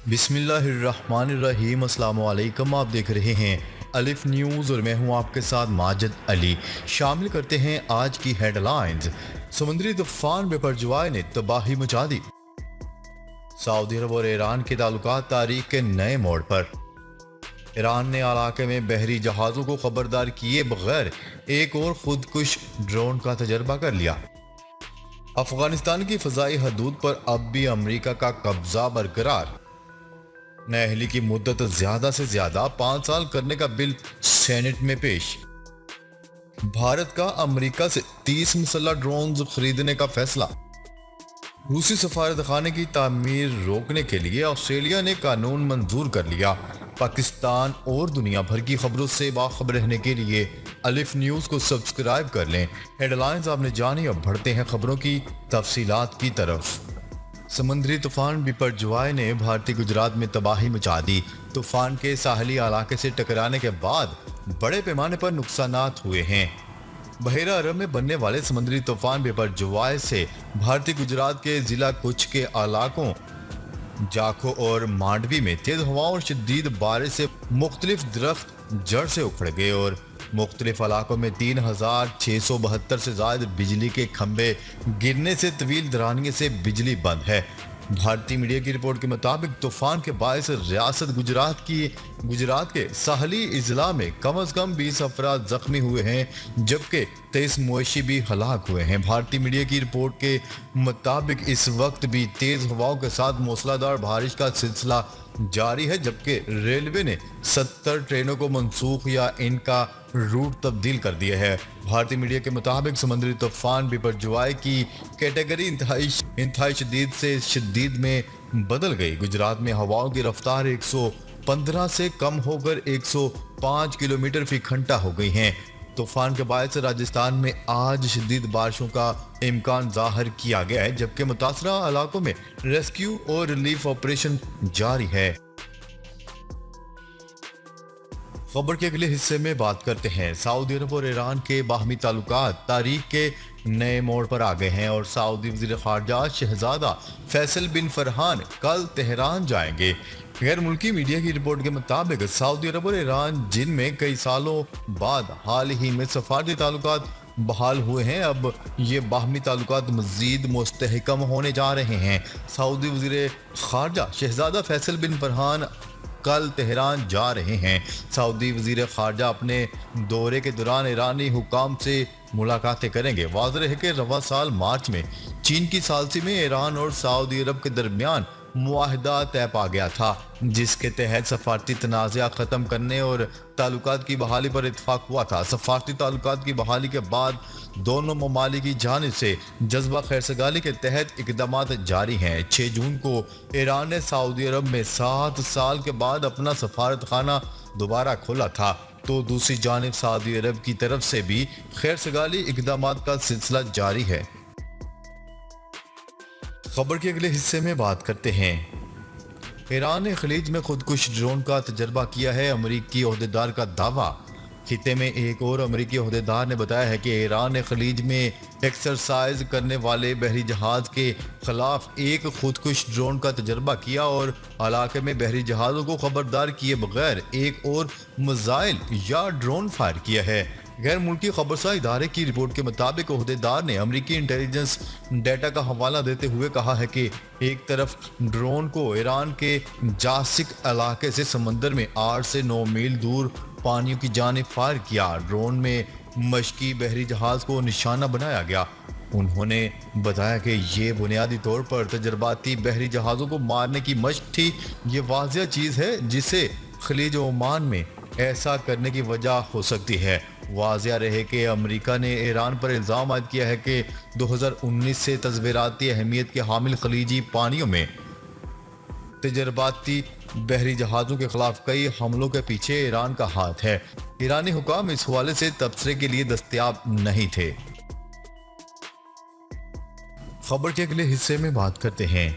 बिस्मिल्लाहिर्रहमानिर्रहीम। अस्सलाम वालेकुम। आप देख रहे हैं अलिफ न्यूज़ और मैं हूं आपके साथ माजिद अली। शामिल करते हैं आज की हेडलाइंस। समुद्री तूफान बेपरजवाई ने तबाही मचा दी। सऊदी अरब और ईरान के ताल्लुकात तारीख के नए मोड़ पर। ईरान ने इलाके में बहरी जहाज़ों को खबरदार किए बगैर एक और खुदकुश ड्रोन का तजर्बा कर लिया। अफगानिस्तान की फ़ज़ाई हदूद पर अब भी अमरीका का कब्जा बरकरार। नई की मुद्दत ज्यादा से ज्यादा 5 साल करने का बिल सेनेट में पेश। भारत का अमेरिका से 30 मुसल्लह ड्रोन खरीदने का फैसला। रूसी सफारतखाने की तामीर रोकने के लिए ऑस्ट्रेलिया ने कानून मंजूर कर लिया। पाकिस्तान और दुनिया भर की खबरों से बाखबर रहने के लिए अलिफ न्यूज़ को सब्सक्राइब कर लें। हेडलाइंस आपने जानी, अब बढ़ते हैं खबरों की तफसीलात की तरफ। समुद्री तूफान बिपरजॉय ने भारतीय गुजरात में तबाही मचा दी। तूफान के साहली इलाके से टकराने के बाद बड़े पैमाने पर नुकसानात हुए हैं। बहेरा अरब में बनने वाले समुद्री तूफान बिपरजॉय से भारतीय गुजरात के जिला कुछ के इलाकों जाखो और मांडवी में तेज हवाओं और शदीद बारिश से मुख्तलिफ दरख्त जड़ से उखड़ गए और मुख्तलिफ इलाकों में 3672 से ज्यादा बिजली के खंभे गिरने से तवील दरानियों से बिजली बंद है। भारतीय मीडिया की रिपोर्ट के मुताबिक तूफान के बायस रियासत गुजरात के साहली इजला में कम अज कम 20 अफराद जख्मी हुए हैं, जबकि 23 मवेशी भी हलाक हुए हैं। भारतीय मीडिया की रिपोर्ट के मुताबिक इस वक्त भी तेज हवाओं के साथ मूसलाधार बारिश का सिलसिला जारी है, जबकि रेलवे ने 70 ट्रेनों को मनसूख या इनका रूट तब्दील कर दिया है। भारतीय मीडिया के मुताबिक समुद्री तूफान बिपरजॉय की कैटेगरी इंतहाई शदीद से शदीद में बदल गई। गुजरात में हवाओं की रफ्तार 115 से कम होकर 105 किलोमीटर फी घंटा हो गई है। तूफान के बायस राजस्थान में आज शदीद बारिशों का इम्कान जाहिर किया गया है, जबकि मुतासरा इलाकों में रेस्क्यू और रिलीफ ऑपरेशन जारी है। खबर के अगले हिस्से में बात करते हैं। सऊदी अरब और ईरान के बाहमी ताल्लुकात तारीख के नए मोड़ पर आ गए हैं और सऊदी वज़ीर ख़ारजा शहजादा फैसल बिन फरहान कल तेहरान जाएंगे। गैर मुल्की मीडिया की रिपोर्ट के मुताबिक सऊदी अरब और ईरान, जिनमें कई सालों बाद हाल ही में सफारती ताल्लुकात बहाल हुए हैं, अब ये बाहमी ताल्लुकात मज़ीद मुस्तहकम होने जा रहे हैं। सऊदी वज़ीर ख़ारजा शहजादा फैसल बिन फरहान कल तेहरान जा रहे हैं। सऊदी वज़ीर ख़ारजा अपने दौरे के दौरान ईरानी हुकाम से मुलाकातें करेंगे। वाज़ेह है कि रवा साल मार्च में चीन की सालसी में ईरान और सऊदी अरब के दरमियान मुआहदा तय पा गया था, जिसके तहत सफारती तनाज़ा ख़त्म करने और ताल्लुकात की बहाली पर इत्तफ़ाक हुआ था। सफारती ताल्लुकात की बहाली के बाद दोनों ममालिक की जानिब से जज्बा खैरसगाली के तहत इक़दामात जारी हैं। 6 जून को ईरान ने सऊदी अरब में 7 साल के बाद अपना सफारत खाना दोबारा खोला था, तो दूसरी जानिब सऊदी अरब की तरफ से भी खैरसगाली इक़दामात का सिलसिला जारी है। खबर के अगले हिस्से में बात करते हैं। ईरान ने खलीज में खुदकुश ड्रोन का तजर्बा किया है, अमरीकी ओहदेदार का दावा। खिते में एक और अमरीकी ओहदेदार ने बताया है कि ईरान ने खलीज में एक्सरसाइज करने वाले बहरी जहाज के खिलाफ एक खुदकुश ड्रोन का तजर्बा किया और इलाके में बहरी जहाज़ों को खबरदार किए बगैर एक और मिसाइल या ड्रोन फायर किया है। गैर मुल्की खबरसा इदारे की रिपोर्ट के मुताबिक ओहदेदार ने अमरीकी इंटेलिजेंस डेटा का हवाला देते हुए कहा है कि एक तरफ ड्रोन को ईरान के जासिक इलाके से समंदर में 8 से 9 मील दूर पानियों की जानिब फायर किया। ड्रोन में मशकी बहरी जहाज को निशाना बनाया गया। उन्होंने बताया कि ये बुनियादी तौर पर तजर्बाती बहरी जहाज़ों को मारने की मशक थी। ये वाज़िया चीज़ है जिसे खलीज ओमान में ऐसा करने की वजह हो सकती है। वाज़िया रहे कि अमेरिका ने ईरान पर इल्ज़ाम आयद किया है कि 2019 से तज़वीराती अहमियत के हामिल खलीजी पानियों में तजर्बाती बहरी जहाज़ों के खिलाफ कई हमलों के पीछे ईरान का हाथ है। ईरानी हुकाम इस हवाले से तबसरे के लिए दस्तयाब नहीं थे। खबर के अगले हिस्से में बात करते हैं।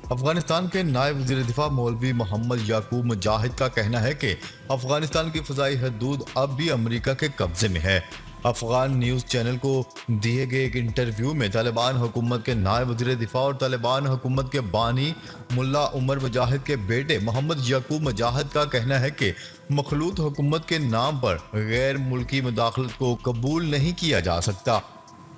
अफगानिस्तान के नायब वज़ीर दिफा मौलवी मोहम्मद याकूब मुजाहिद का कहना है कि अफगानिस्तान की फ़ज़ाई हदूद अब भी अमेरिका के कब्जे में है। अफगान न्यूज़ चैनल को दिए गए एक इंटरव्यू में तालिबान हुकूमत के नायब वज़ीर दिफा और तालिबान हुकूमत के बानी मुल्ला उमर मुजाहिद के बेटे मोहम्मद याकूब मुजाहिद का कहना है कि मखलूत हुकूमत के नाम पर गैर मुल्की मुदाखलत को कबूल नहीं किया जा सकता।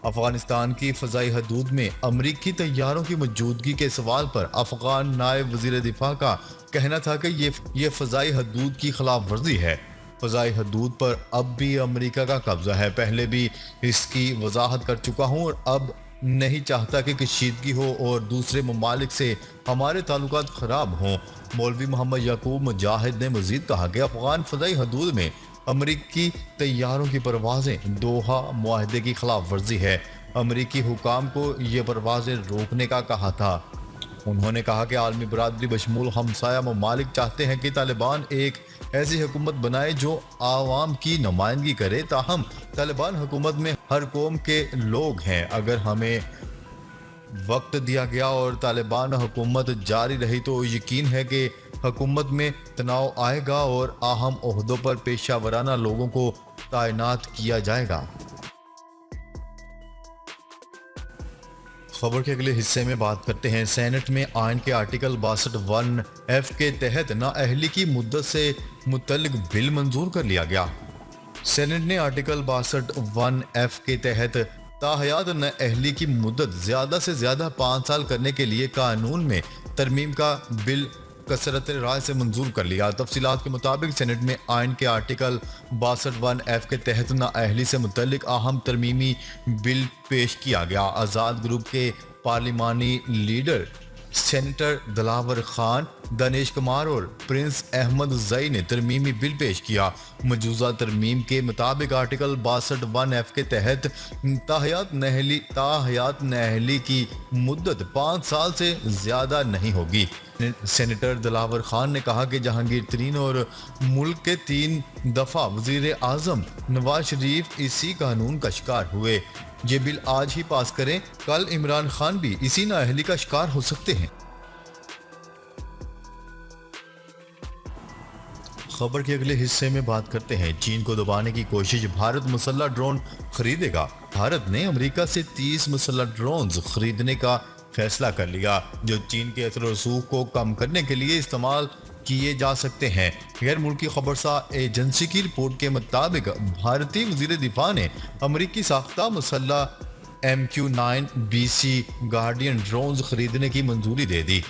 अफगानिस्तान की फ़ज़ाई हदूद में अमरीकी तैयारों की मौजूदगी के सवाल पर अफगान नायब वज़ीर दिफा का कहना था कि ये फ़ज़ाई हदूद की खिलाफ वर्जी है। फ़ज़ाई हदूद पर अब भी अमरीका का कब्ज़ा है। पहले भी इसकी वजाहत कर चुका हूँ और अब नहीं चाहता कि कशीदगी हो और दूसरे ममालिक से हमारे ताल्लुकात ख़राब हों। मौलवी मोहम्मद याकूब मुजाहिद ने मज़ीद कहा कि अफगान फ़ज़ाई हदूद में अमरीकी तैयारों की परवाज़ें दोहा मुआहदे की खिलाफ वर्जी है। अमरीकी हुकाम को ये परवाज़ें रोकने का कहा था। उन्होंने कहा कि आलमी बरादरी बशमूल हमसाया ममालिक चाहते हैं कि तालिबान एक ऐसी हुकूमत बनाए जो आवाम की नुमाइंदगी करे। ताहम तालिबान हुकूमत में हर कौम के लोग हैं। अगर हमें वक्त दिया गया और तालिबान हुकूमत जारी रही तो यकीन है कि हुकूमत में तनाव आएगा और अहम ओहदों पर पेशा वराना लोगों को तैनात किया जाएगा। खबर के अगले हिस्से में बात करते हैं। सेनेट में आइन के आर्टिकल 62(1)(f) के तहत नाअहली की मुद्दत से मुतल्लिक बिल मंजूर कर लिया गया। सेनेट ने आर्टिकल 62(1)(f) के तहत ताहयात नाअहली की मुद्दत ज़्यादा से ज़्यादा 5 साल करने के लिए कानून में तरमीम का बिल कसरत राय से मंजूर कर लिया। तफसीलात के मुताबिक सेनेट में आइन के आर्टिकल 62(1)(f) के तहत नाअहली से मुतल्लिक अहम तरमीमी बिल पेश किया गया। आज़ाद ग्रुप के पार्लिमानी लीडर सेनेटर दिलावर खान, दानिश कुमार और प्रिंस अहमद जई ने तरमीमी बिल पेश किया। मौजूदा तरमीम के मुताबिक आर्टिकल 62(1)(f) के तहत ताहयात नाअहली की मुद्दत 5 साल से ज़्यादा नहीं होगी। सेनेटर दिलावर खान ने कहा कि जहांगीर तरीन और मुल्क के 3 दफ़ा वज़ीर आज़म नवाज शरीफ इसी कानून का शिकार हुए। ये बिल आज ही पास करें, कल इमरान खान भी इसी नाअहली का शिकार हो सकते हैं। खबर के अगले हिस्से में बात करते हैं। चीन को दबाने की कोशिश, भारत मुसल्ला ड्रोन खरीदेगा। भारत ने अमेरिका से 30 मुसल्ला ड्रोन खरीदने का फैसला कर लिया जो चीन के असर रसूख को कम करने के लिए इस्तेमाल किए जा सकते हैं। गैर मुल्की खबरसार एजेंसी की रिपोर्ट के मुताबिक भारतीय वज़ीर दिफा ने अमरीकी साख्ता मुसल्ला MQ-9BC गार्डियन ड्रोन खरीदने की मंजूरी दे दी।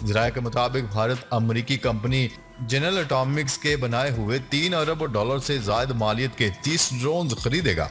ज़राए के मुताबिक भारत अमरीकी कंपनी जनरल एटॉमिक्स के बनाए हुए 3 अरब डॉलर से ज़ायद मालियत के 30 ड्रोन खरीदेगा।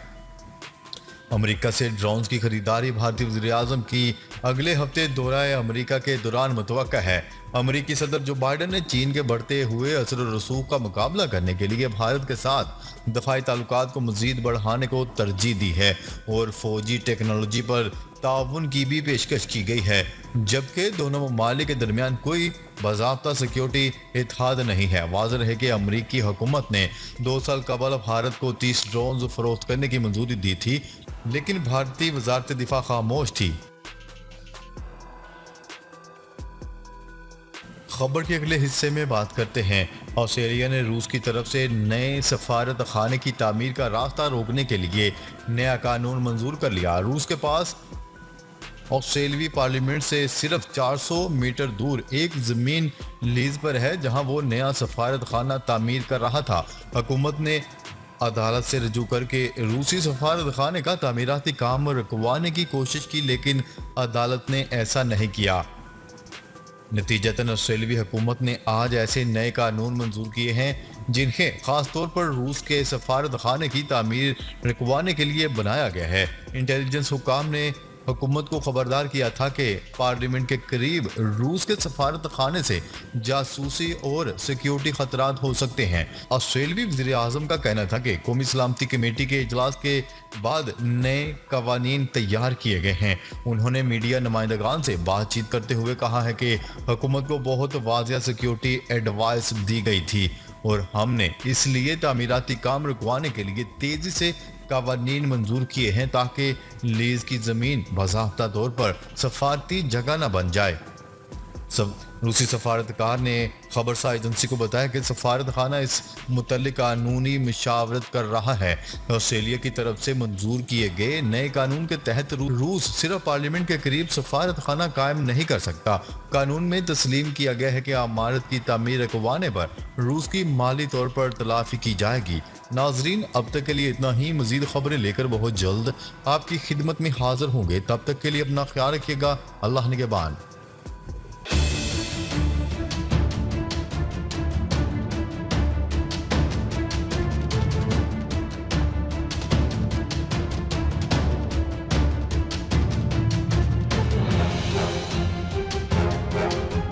अमेरिका से ड्रोन्स की खरीदारी भारतीय वज़ीर आज़म की अगले हफ्ते दौरा अमेरिका के दौरान मुतवक्का है। अमेरिकी सदर जो बाइडन ने चीन के बढ़ते हुए असर रसूख का मुकाबला करने के लिए भारत के साथ दफाई ताल्लुकात को मज़ीद बढ़ाने को तरजीह दी है और फौजी टेक्नोलॉजी पर ताउन की भी पेशकश की गई है, जबकि दोनों ममालिक के दरमियान कोई बाज़ाब्ता सिक्योरिटी इत्तेहाद नहीं है। वाज़ेह है कि अमरीकी हुकूमत ने 2 साल कबल भारत को 30 ड्रोन फरोख्त करने की मंजूरी दी थी, लेकिन भारतीय वज़ारत दिफा खामोश थी। खबर के अगले हिस्से में बात करते हैं। ऑस्ट्रेलिया ने रूस की तरफ से नए सफारत खाने की तामीर का रास्ता रोकने के लिए नया कानून मंजूर कर लिया। रूस के पास ऑस्ट्रेलियाई पार्लियामेंट से सिर्फ 400 मीटर दूर एक ज़मीन लीज पर है जहां वो नया सफारत खाना तामीर कर रहा था। हुकूमत ने अदालत से रजू करके रूसी सफारत खाने का तामीराती काम रुकवाने की कोशिश की, लेकिन अदालत ने ऐसा नहीं किया। नतीजतन ऑस्ट्रेलियाई हुकूमत ने आज ऐसे नए कानून मंजूर किए हैं जिन्हें खास तौर पर रूस के सफारत खाने की तामीर रुकवाने के लिए बनाया गया है। इंटेलिजेंस हुकाम ने हुकूमत को खबरदार किया था कि पार्लियामेंट के करीब रूस के सफारत खाने से जासूसी और सिक्योरिटी खतरात हो सकते हैं। ऑस्ट्रेलियाई वज़ीर आज़म का कहना था कि कौमी सलामती कमेटी के इजलास के बाद नए कवानीन तैयार किए गए हैं। उन्होंने मीडिया नुमाइंदगान से बातचीत करते हुए कहा है कि हुकूमत को बहुत वाज़िया सिक्योरिटी एडवाइस दी गई थी और हमने इसलिए तामीराती काम रुकवाने के लिए तेजी से कवानीन मंजूर किए हैं ताकि लीज की जमीन बाज़ाब्ता तौर पर सफारती जगह न बन जाए। रूसी सफारतकार ने खबरसार एजेंसी को बताया कि सफारत खाना इस मुतल्लिक कानूनी मशावरत कर रहा है। ऑस्ट्रेलिया की तरफ से मंजूर किए गए नए कानून के तहत रूस सिर्फ पार्लियामेंट के करीब सफारत खाना कायम नहीं कर सकता। कानून में तस्लीम किया गया है कि इमारत की तामीर रखवाने पर रूस की माली तौर पर तलाफी की जाएगी। नाजरीन, अब तक के लिए इतना ही। मजीद खबरें लेकर बहुत जल्द आपकी खिदमत में हाजिर होंगे। तब तक के लिए अपना ख्याल रखिएगा। अल्लाह निगहबान।